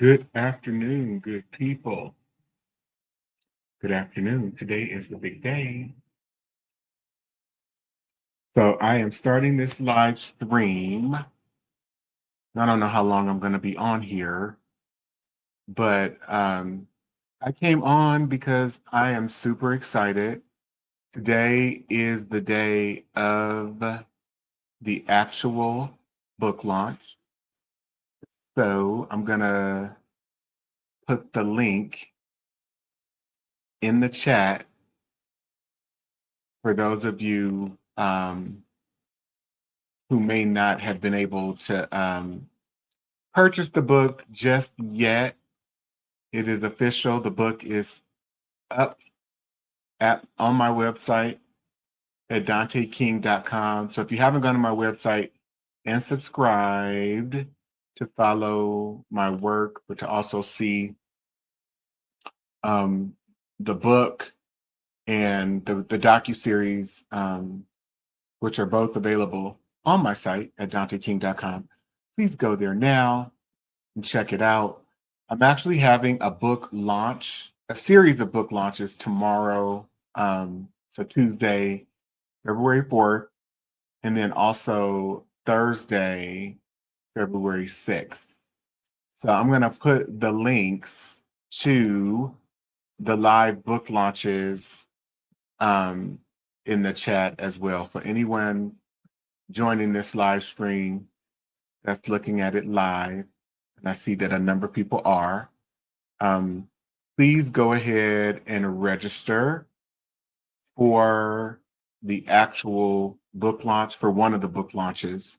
Good afternoon, good people. Good afternoon. Today is the big day. So I am starting this live stream. I don't know how long I'm going to be on here, but I came on because I am super excited. Today is the day of the actual book launch. So I'm going to put the link in the chat for those of you who may not have been able to purchase the book just yet. It is official. The book is up on my website at danteking.com. So if you haven't gone to my website and subscribed to follow my work, but to also see the book and the Docuseries, which are both available on my site at danteking.com, please go there now and check it out. I'm actually having a book launch, a series of book launches tomorrow. So Tuesday, February 4th, and then also Thursday, February 6th. So I'm going to put the links to the live book launches in the chat as well. For anyone joining this live stream that's looking at it live, and I see that a number of people are, please go ahead and register for the actual book launch, for one of the book launches,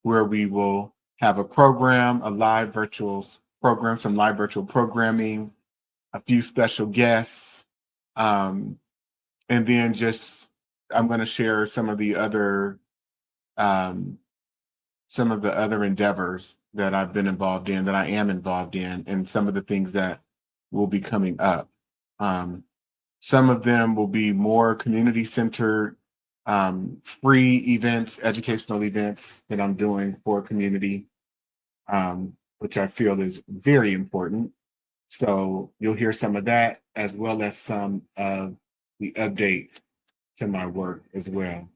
where we will have a program, a live virtual program, some live virtual programming, a few special guests, and then just I'm going to share some of the other endeavors that I've been involved in, that I am involved in, and some of the things that will be coming up. Some of them will be more community-centered, free events, educational events that I'm doing for community, which I feel is very important. So you'll hear some of that, as well as some of the updates to my work as well.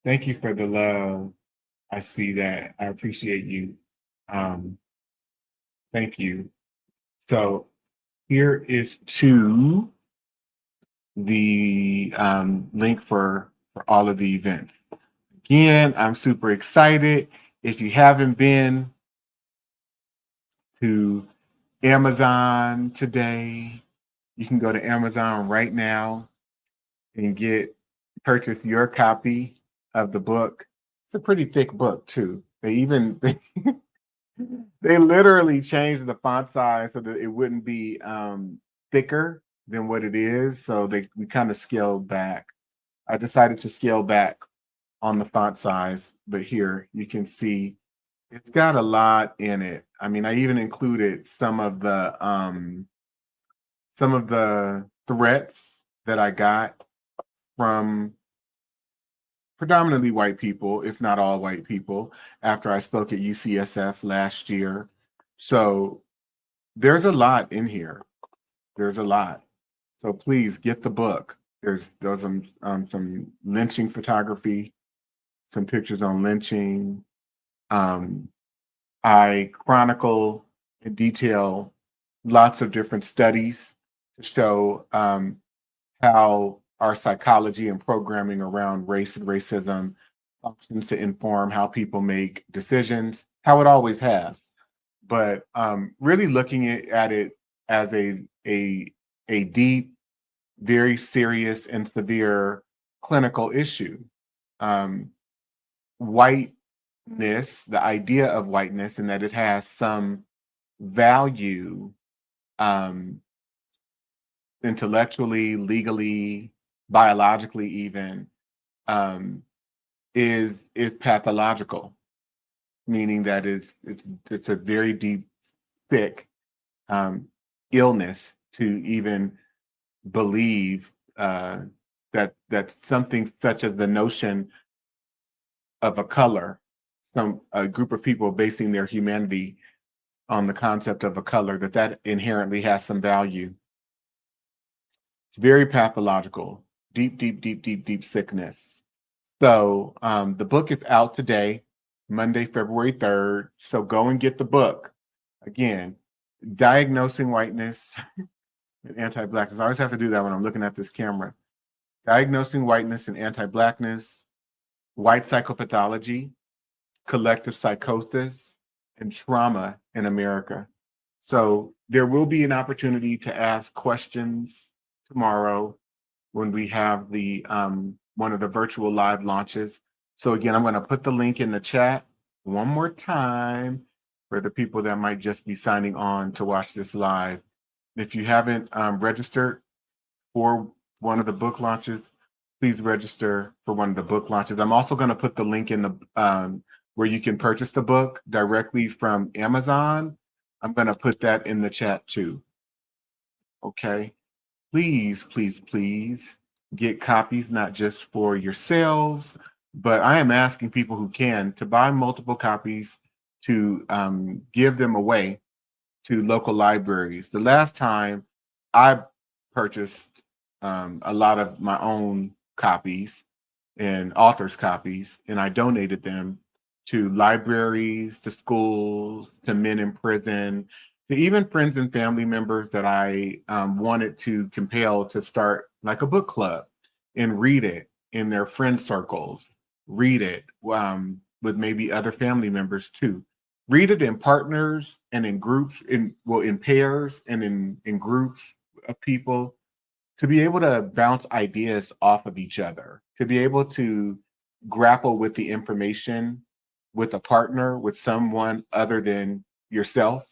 Thank you for the love. I see that. I appreciate you. Thank you. So here is to the link for all of the events. Again, I'm super excited. If you haven't been to Amazon today, you can go to Amazon right now and purchase your copy of the book. It's a pretty thick book too. They literally changed the font size so that it wouldn't be thicker than what it is. So we kind of scaled back. I decided to scale back on the font size, but here you can see it's got a lot in it. I mean, I even included some of the threats that I got from predominantly white people, if not all white people, after I spoke at UCSF last year. So there's a lot in here. There's a lot. So please get the book. There's some lynching photography, some pictures on lynching. I chronicle in detail lots of different studies to show how our psychology and programming around race and racism functions to inform how people make decisions, how it always has. But really looking at it as a deep, very serious and severe clinical issue. Whiteness, the idea of whiteness, and that it has some value intellectually, legally, biologically even, is pathological, meaning that it's a very deep, thick illness to even believe that something such as the notion of a color, a group of people basing their humanity on the concept of a color, that inherently has some value. It's very pathological, deep, deep, deep, deep, deep sickness. So the book is out today, Monday, February 3rd. So go and get the book. Again, Diagnosing Whiteness and Anti-Blackness. I always have to do that when I'm looking at this camera. Diagnosing Whiteness and Anti-Blackness, White Psychopathology, Collective Psychosis, and Trauma in America. So there will be an opportunity to ask questions tomorrow when we have the one of the virtual live launches. So again, I'm going to put the link in the chat one more time for the people that might just be signing on to watch this live. If you haven't registered for one of the book launches, please register for one of the book launches. I'm also going to put the link in the where you can purchase the book directly from Amazon. I'm going to put that in the chat too. Okay. Please, please, please get copies, not just for yourselves, but I am asking people who can to buy multiple copies to give them away to local libraries. The last time I purchased a lot of my own copies and authors' copies, and I donated them to libraries, to schools, to men in prison, to even friends and family members that I wanted to compel to start like a book club and read it in their friend circles, read it with maybe other family members too. Read it in partners and in groups, in pairs and in groups of people, to be able to bounce ideas off of each other, to be able to grapple with the information with a partner, with someone other than yourself,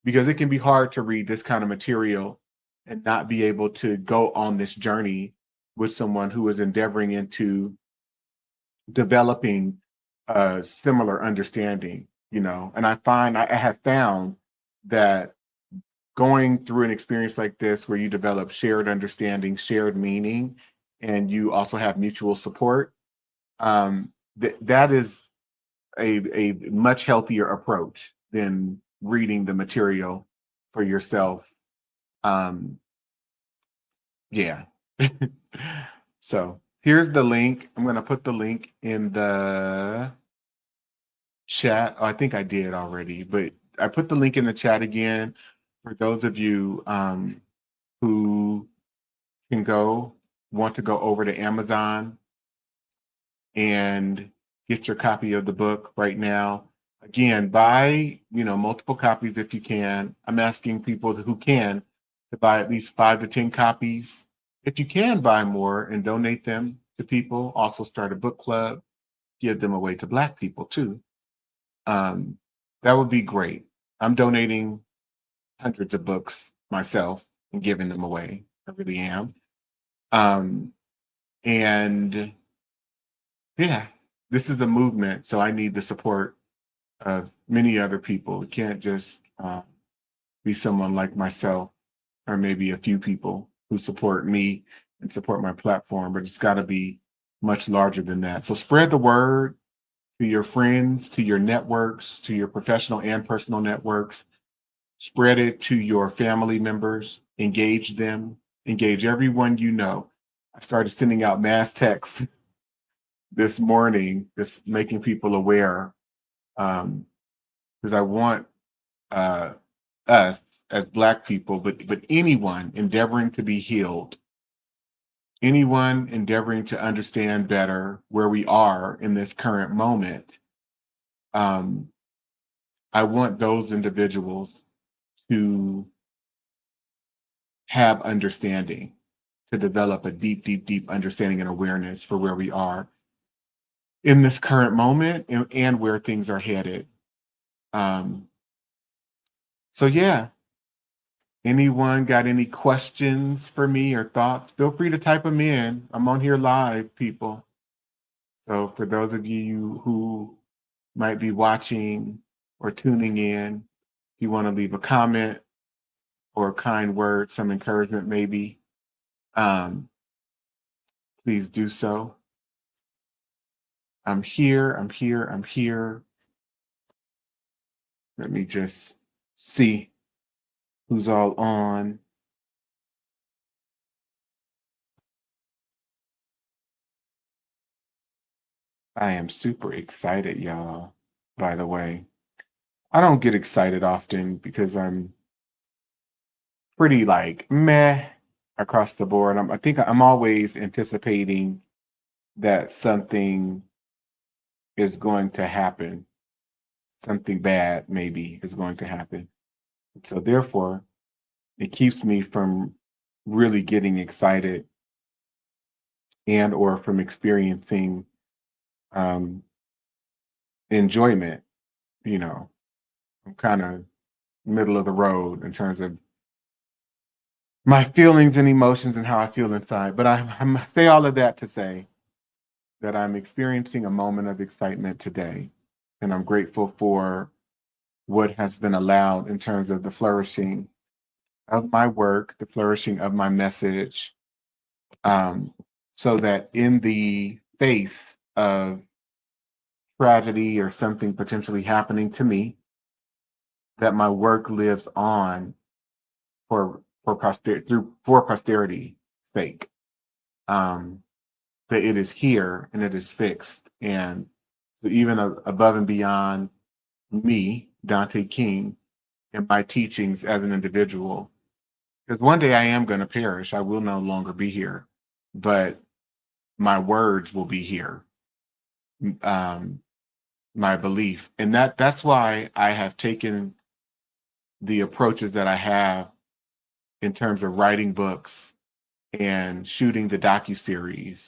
because it can be hard to read this kind of material and not be able to go on this journey with someone who is endeavoring into developing a similar understanding, you know. And I have found that going through an experience like this where you develop shared understanding, shared meaning, and you also have mutual support, that is a much healthier approach than reading the material for yourself. Um, yeah. So here's the link. I'm going to put the link in the chat. Oh, I think I did already, but I put the link in the chat again for those of you who can want to go over to Amazon and get your copy of the book right now. Again, buy, multiple copies if you can. I'm asking people who can to buy at least 5 to 10 copies. If you can buy more and donate them to people, also start a book club, give them away to Black people too. That would be great. I'm donating hundreds of books myself and giving them away. I really am. And yeah, this is a movement, so I need the support of many other people. It can't just be someone like myself or maybe a few people who support me and support my platform, but it's got to be much larger than that. So spread the word to your friends, to your networks, to your professional and personal networks. Spread it to your family members, engage them, engage everyone you know. I started sending out mass texts this morning, just making people aware, because I want us as Black people, but anyone endeavoring to be healed, anyone endeavoring to understand better where we are in this current moment. I want those individuals to have understanding, to develop a deep, deep, deep understanding and awareness for where we are in this current moment and where things are headed. So yeah, anyone got any questions for me or thoughts? Feel free to type them in. I'm on here live, people. So for those of you who might be watching or tuning in, if you want to leave a comment or a kind word, some encouragement maybe, please do so. I'm here. Let me just see who's all on. I am super excited, y'all, by the way. I don't get excited often because I'm pretty like meh across the board. I think I'm always anticipating that something is going to happen, something bad maybe is going to happen. So therefore, it keeps me from really getting excited and or from experiencing um, enjoyment. You know, I'm kind of middle of the road in terms of my feelings and emotions and how I feel inside. But I say all of that to say that I'm experiencing a moment of excitement today. And I'm grateful for what has been allowed in terms of the flourishing of my work, the flourishing of my message, um, so that in the face of tragedy or something potentially happening to me, that my work lives on for posterity's sake. Um, that it is here and it is fixed, and so even above and beyond me, Dante King, and my teachings as an individual, because one day I am going to perish. I will no longer be here, but my words will be here. Um, my belief, and that's why I have taken the approaches that I have in terms of writing books and shooting the docuseries.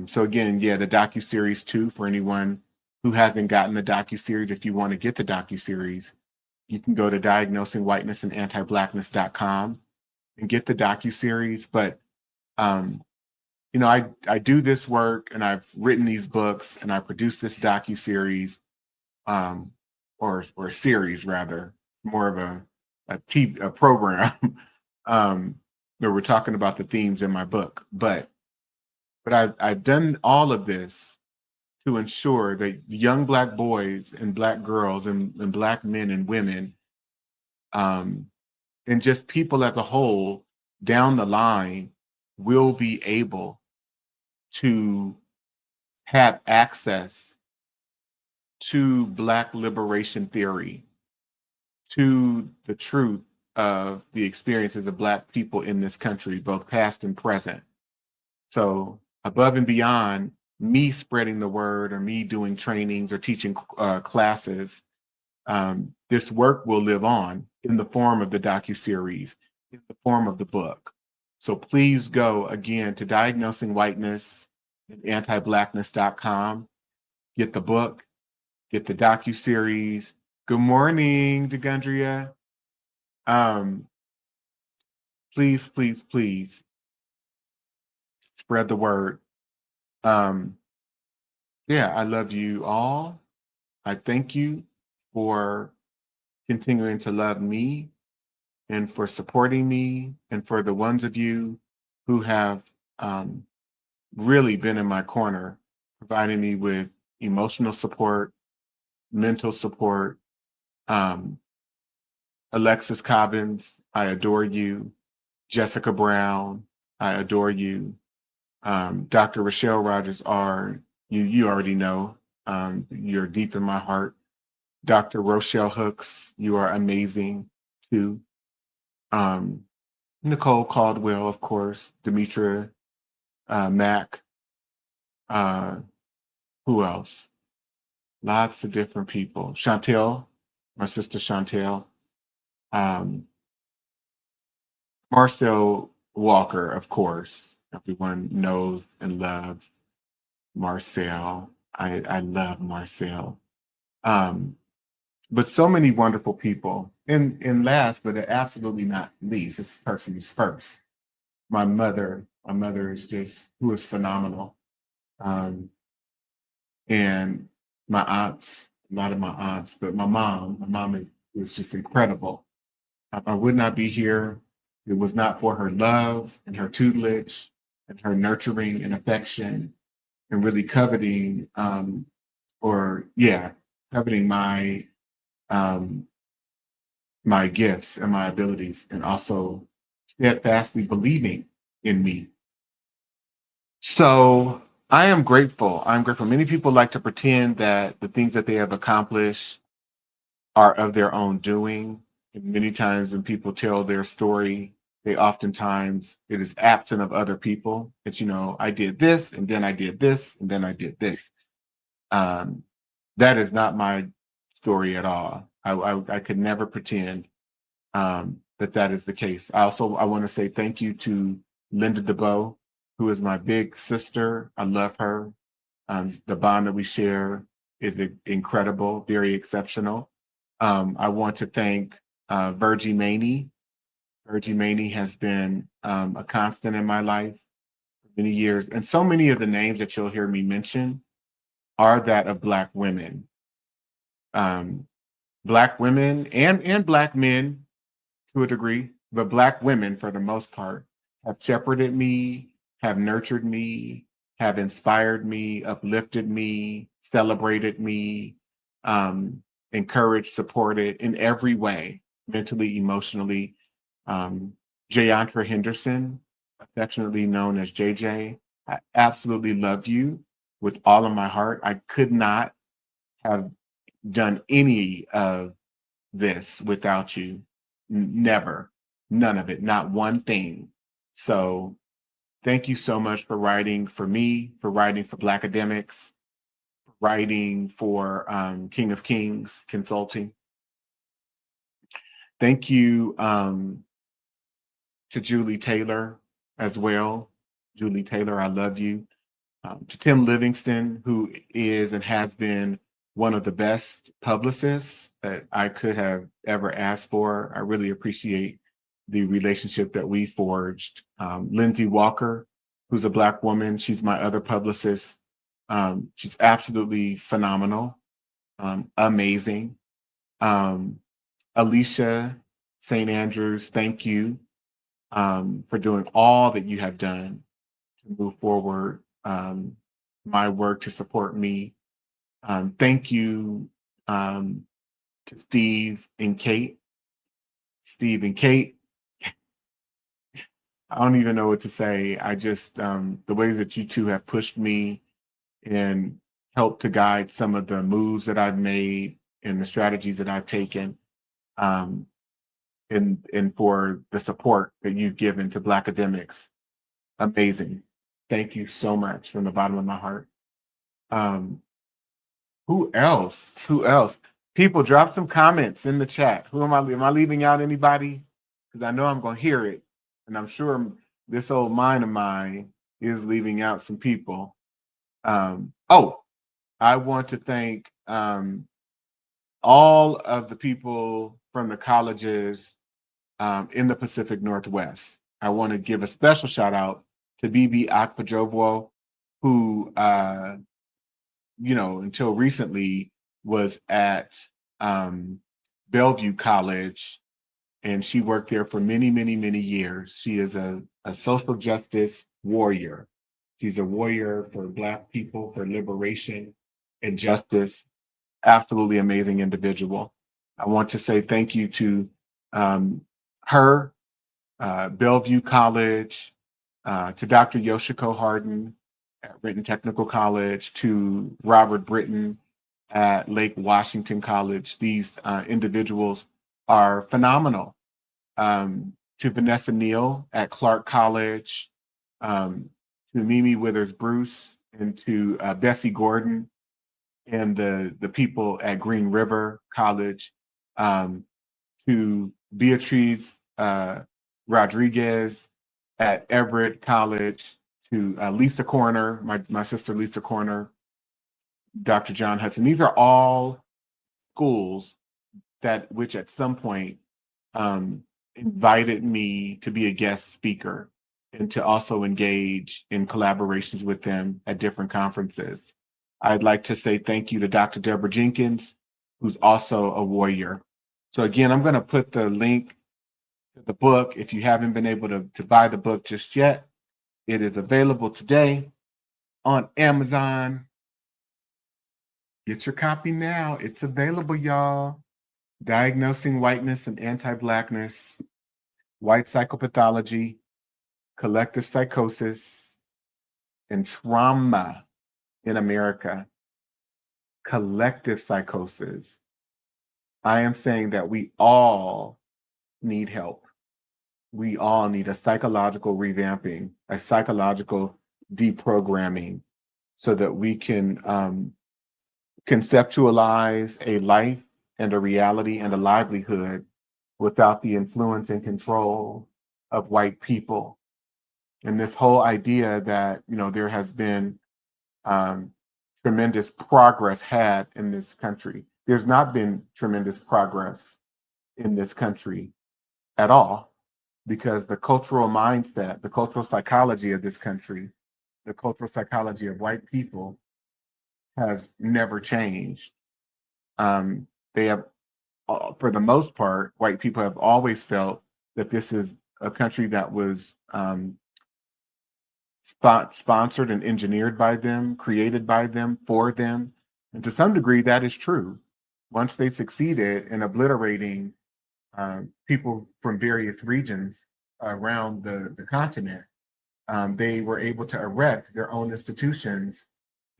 So again, yeah, the docuseries too, for anyone who hasn't gotten the docuseries, if you want to get the docuseries, you can go to Diagnosing Whiteness and Anti-Blackness.com and get the docuseries. But you know, I do this work and I've written these books and I produce this docuseries, um, or series rather, more of a program, where we're talking about the themes in my book. But I've done all of this to ensure that young Black boys and Black girls and Black men and women, um, and just people as a whole down the line will be able to have access to Black liberation theory, to the truth of the experiences of Black people in this country, both past and present. So above and beyond me spreading the word or me doing trainings or teaching classes, this work will live on in the form of the docuseries, in the form of the book. So please go again to Diagnosing Whiteness and Anti-Blackness.com, get the book, get the docuseries. Good morning, DeGundria. Um, please, please, please spread the word. Um, yeah, I love you all. I thank you for continuing to love me and for supporting me, and for the ones of you who have um, really been in my corner, providing me with emotional support, mental support. Um, Alexis Cobbins, I adore you. Jessica Brown, I adore you. Dr. Rochelle Rogers R, you already know. You're deep in my heart. Dr. Rochelle Hooks, you are amazing too. Um, Nicole Caldwell, of course, Demetra Mack, uh, who else? Lots of different people. Chantel, my sister Chantel, um, Marcel Walker, of course. Everyone knows and loves Marcel. I love Marcel. Um, but so many wonderful people. And last, but absolutely not least, this person is first. My mother. My mother is just who is phenomenal. And my aunts, a lot of my aunts, but my mom is just incredible. I would not be here. If it was not for her love and her tutelage and her nurturing and affection and really coveting, or yeah, coveting my um, my gifts and my abilities, and also steadfastly believing in me. So I am grateful. I'm grateful. Many people like to pretend that the things that they have accomplished are of their own doing. And many times when people tell their story, they oftentimes it is absent of other people. It's, I did this and then I did this and then I did this. Um, that is not my story at all. I could never pretend that is the case. I want to say thank you to Linda DeBow, who is my big sister. I love her. The bond that we share is incredible, very exceptional. I want to thank Virgie Maney. Virgie Maney has been a constant in my life for many years. And so many of the names that you'll hear me mention are that of Black women. Black women and Black men to a degree, but Black women, for the most part, have shepherded me, have nurtured me, have inspired me, uplifted me, celebrated me, encouraged, supported in every way, mentally, emotionally. Jayantra Henderson, affectionately known as JJ, I absolutely love you with all of my heart. I could not have done any of this without you. Never. None of it. Not one thing. So thank you so much for writing for me, for writing for Black Academics, for writing for King of Kings Consulting. Thank you to Julie Taylor as well. Julie Taylor, I love you. To Tim Livingston, who is and has been one of the best publicists that I could have ever asked for. I really appreciate the relationship that we forged. Lindsay Walker, who's a Black woman, she's my other publicist. She's absolutely phenomenal, amazing. Alicia St. Andrews, thank you for doing all that you have done to move forward my work, to support me. Thank you to Steve and Kate. Steve and Kate, I don't even know what to say. I just, the way that you two have pushed me and helped to guide some of the moves that I've made and the strategies that I've taken, and for the support that you've given to Black Academics. Amazing. Thank you so much from the bottom of my heart. Who else? Who else? People, drop some comments in the chat. Am I leaving out anybody? Because I know I'm going to hear it. And I'm sure this old mind of mine is leaving out some people. I want to thank all of the people from the colleges in the Pacific Northwest. I want to give a special shout out to Bibi Akpajovwo, who until recently was at Bellevue College, and she worked there for many, many, many years. She is a social justice warrior. She's a warrior for Black people, for liberation and justice. Absolutely amazing individual. I want to say thank you to her, Bellevue College, to Dr. Yoshiko Harden at Renton Technical College, to Robert Britton at Lake Washington College. These individuals are phenomenal. To Vanessa Neal at Clark College, to Mimi Withers Bruce, and to Bessie Gordon and the people at Green River College, to Beatrice Rodriguez at Everett College, to Lisa Corner, my sister Lisa Corner, Dr. John Hudson. These are all schools which at some point invited me to be a guest speaker and to also engage in collaborations with them at different conferences. I'd like to say thank you to Dr. Deborah Jenkins, who's also a warrior. So again, I'm going to put the link to the book. If you haven't been able to buy the book just yet, it is available today on Amazon. Get your copy now. It's available, y'all. Diagnosing Whiteness and Anti-Blackness, White Psychopathology, Collective Psychosis, and Trauma in America. Collective psychosis. I am saying that we all need help. We all need a psychological revamping, a psychological deprogramming, so that we can conceptualize a life and a reality and a livelihood without the influence and control of white people. And this whole idea that, there has been tremendous progress had in this country. There's not been tremendous progress in this country at all, because the cultural mindset, the cultural psychology of this country, the cultural psychology of white people has never changed. They have, for the most part, white people have always felt that this is a country that was sponsored and engineered by them, created by them, for them. And to some degree, that is true. Once they succeeded in obliterating people from various regions around the continent, they were able to erect their own institutions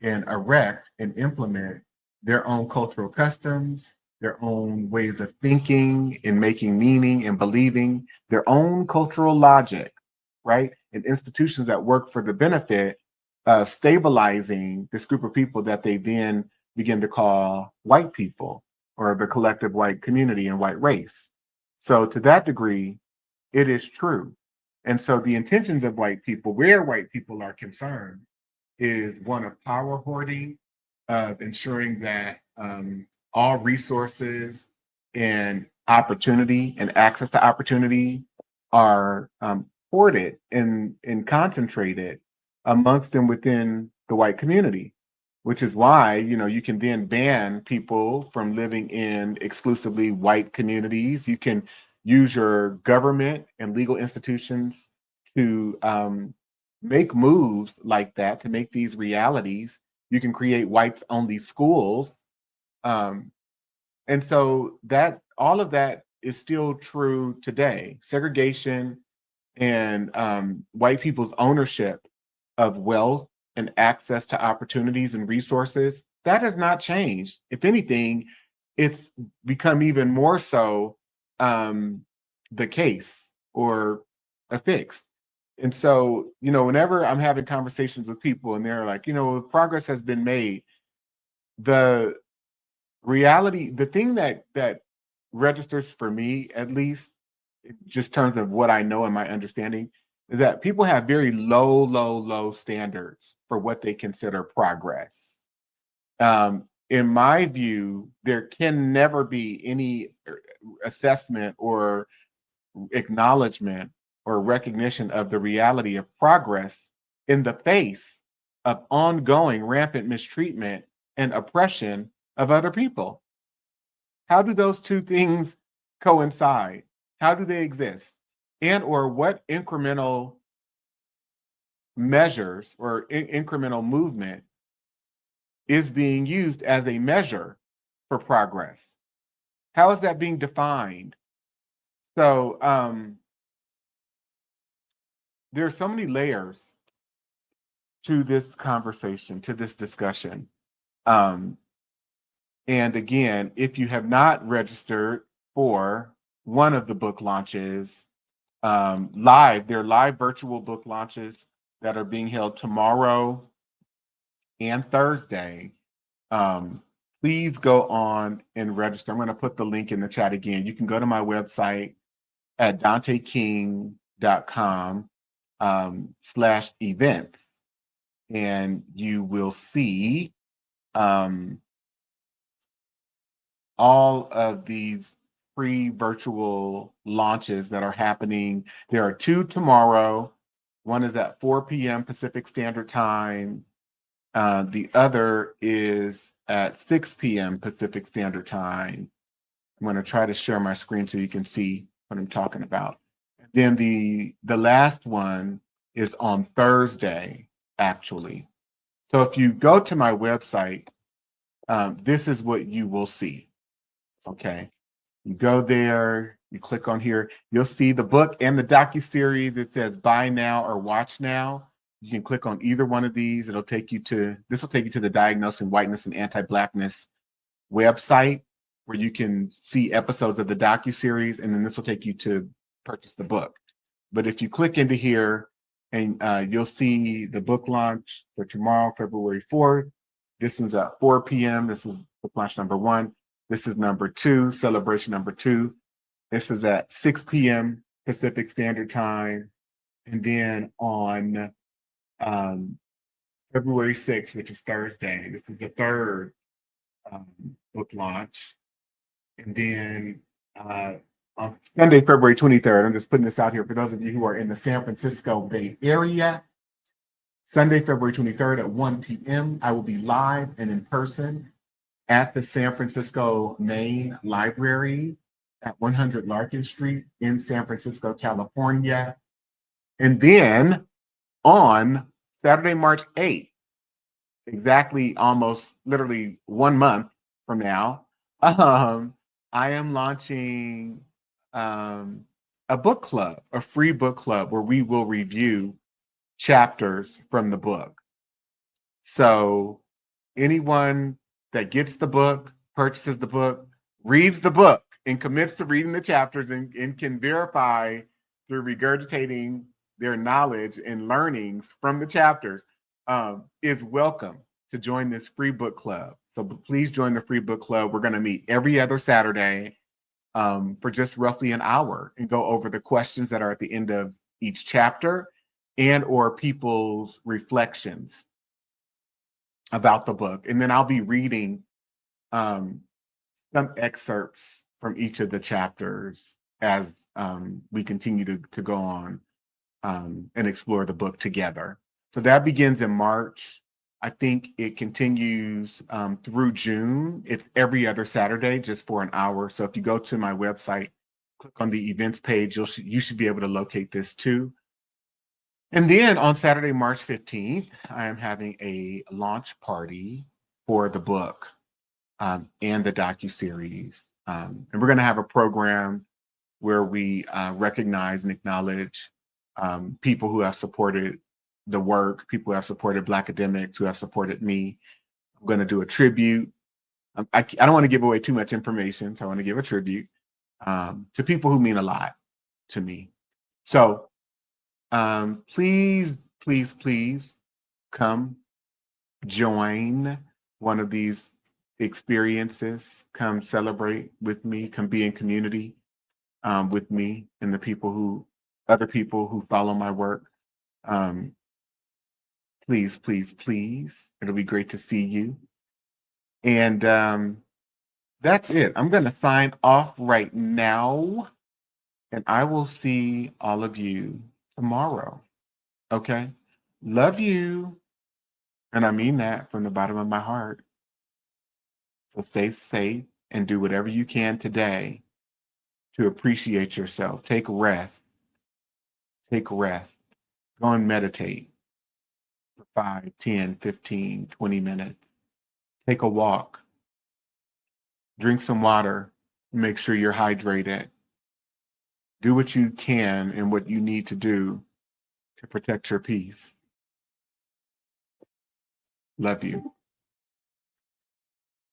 and erect and implement their own cultural customs, their own ways of thinking and making meaning and believing, their own cultural logic, right? And institutions that work for the benefit of stabilizing this group of people that they then begin to call white people, or the collective white community and white race. So to that degree, it is true. And so the intentions of white people, where white people are concerned, is one of power hoarding, of ensuring that all resources and opportunity and access to opportunity are hoarded and concentrated amongst them within the white community, which is why, you can then ban people from living in exclusively white communities. You can use your government and legal institutions to make moves like that, to make these realities. You can create whites only schools. And so that all of that is still true today. Segregation and white people's ownership of wealth and access to opportunities and resources, that has not changed. If anything, it's become even more so the case, or affixed. And so, whenever I'm having conversations with people and they're like, progress has been made, the reality, the thing that registers for me, at least, just in terms of what I know and my understanding, is that people have very low standards for what they consider progress. In my view, there can never be any assessment or acknowledgement or recognition of the reality of progress in the face of ongoing rampant mistreatment and oppression of other people. How do those two things coincide? How do they exist? And or what incremental measures or incremental movement is being used as a measure for progress? How is that being defined? So there are so many layers to this conversation, to this discussion. And again, if you have not registered for one of the book launches, there are live virtual book launches that are being held tomorrow and Thursday. Please go on and register. I'm going to put the link in the chat again. You can go to my website at danteking.com/events, and you will see all of these free virtual launches that are happening. There are two tomorrow. One is at 4 p.m. Pacific Standard Time. The other is at 6 p.m. Pacific Standard Time. I'm going to try to share my screen so you can see what I'm talking about. Then the last one is on Thursday, actually. So if you go to my website, this is what you will see. Okay. You go there, you click on here, you'll see the book and the docuseries. It says buy now or watch now. You can click on either one of these. This will take you to the Diagnosing Whiteness and Anti-Blackness website, where you can see episodes of the docuseries, and then this will take you to purchase the book. But if you click into here, and you'll see the book launch for tomorrow, February 4th. This is at 4 p.m. This is book launch number 1. This is number 2, celebration number 2. This is at 6 p.m. Pacific Standard Time. And then on February 6th, which is Thursday, this is the 3rd book launch. And then on Sunday, February 23rd, I'm just putting this out here for those of you who are in the San Francisco Bay Area. Sunday, February 23rd at 1 p.m., I will be live and in person at the San Francisco Main Library at 100 Larkin Street in San Francisco, California. And then on Saturday, March 8th, exactly almost literally 1 month from now, I am launching a book club, a free book club where we will review chapters from the book. So anyone that gets the book, purchases the book, reads the book, and commits to reading the chapters and can verify through regurgitating their knowledge and learnings from the chapters is welcome to join this free book club. So please join the free book club. We're going to meet every other Saturday for just roughly an hour and go over the questions that are at the end of each chapter and or people's reflections about the book. And then I'll be reading some excerpts from each of the chapters as we continue to go on and explore the book together. So that begins in March. I think it continues through June. It's every other Saturday, just for an hour. So if you go to my website, click on the events page, you should be able to locate this too. And then on Saturday, March 15th, I am having a launch party for the book and the docuseries. And we're going to have a program where we recognize and acknowledge people who have supported the work, people who have supported Black academics, who have supported me. I'm going to do a tribute. I don't want to give away too much information, so I want to give a tribute to people who mean a lot to me. So please, please, please come join one of these experiences. Come celebrate with me. Come be in community with me and the other people who follow my work. Please, please, please. It'll be great to see you. And that's it. I'm going to sign off right now, and I will see all of you tomorrow. Okay? Love you. And I mean that from the bottom of my heart. So stay safe and do whatever you can today to appreciate yourself. Take rest. Take rest. Go and meditate for 5, 10, 15, 20 minutes. Take a walk. Drink some water. Make sure you're hydrated. Do what you can and what you need to do to protect your peace. Love you.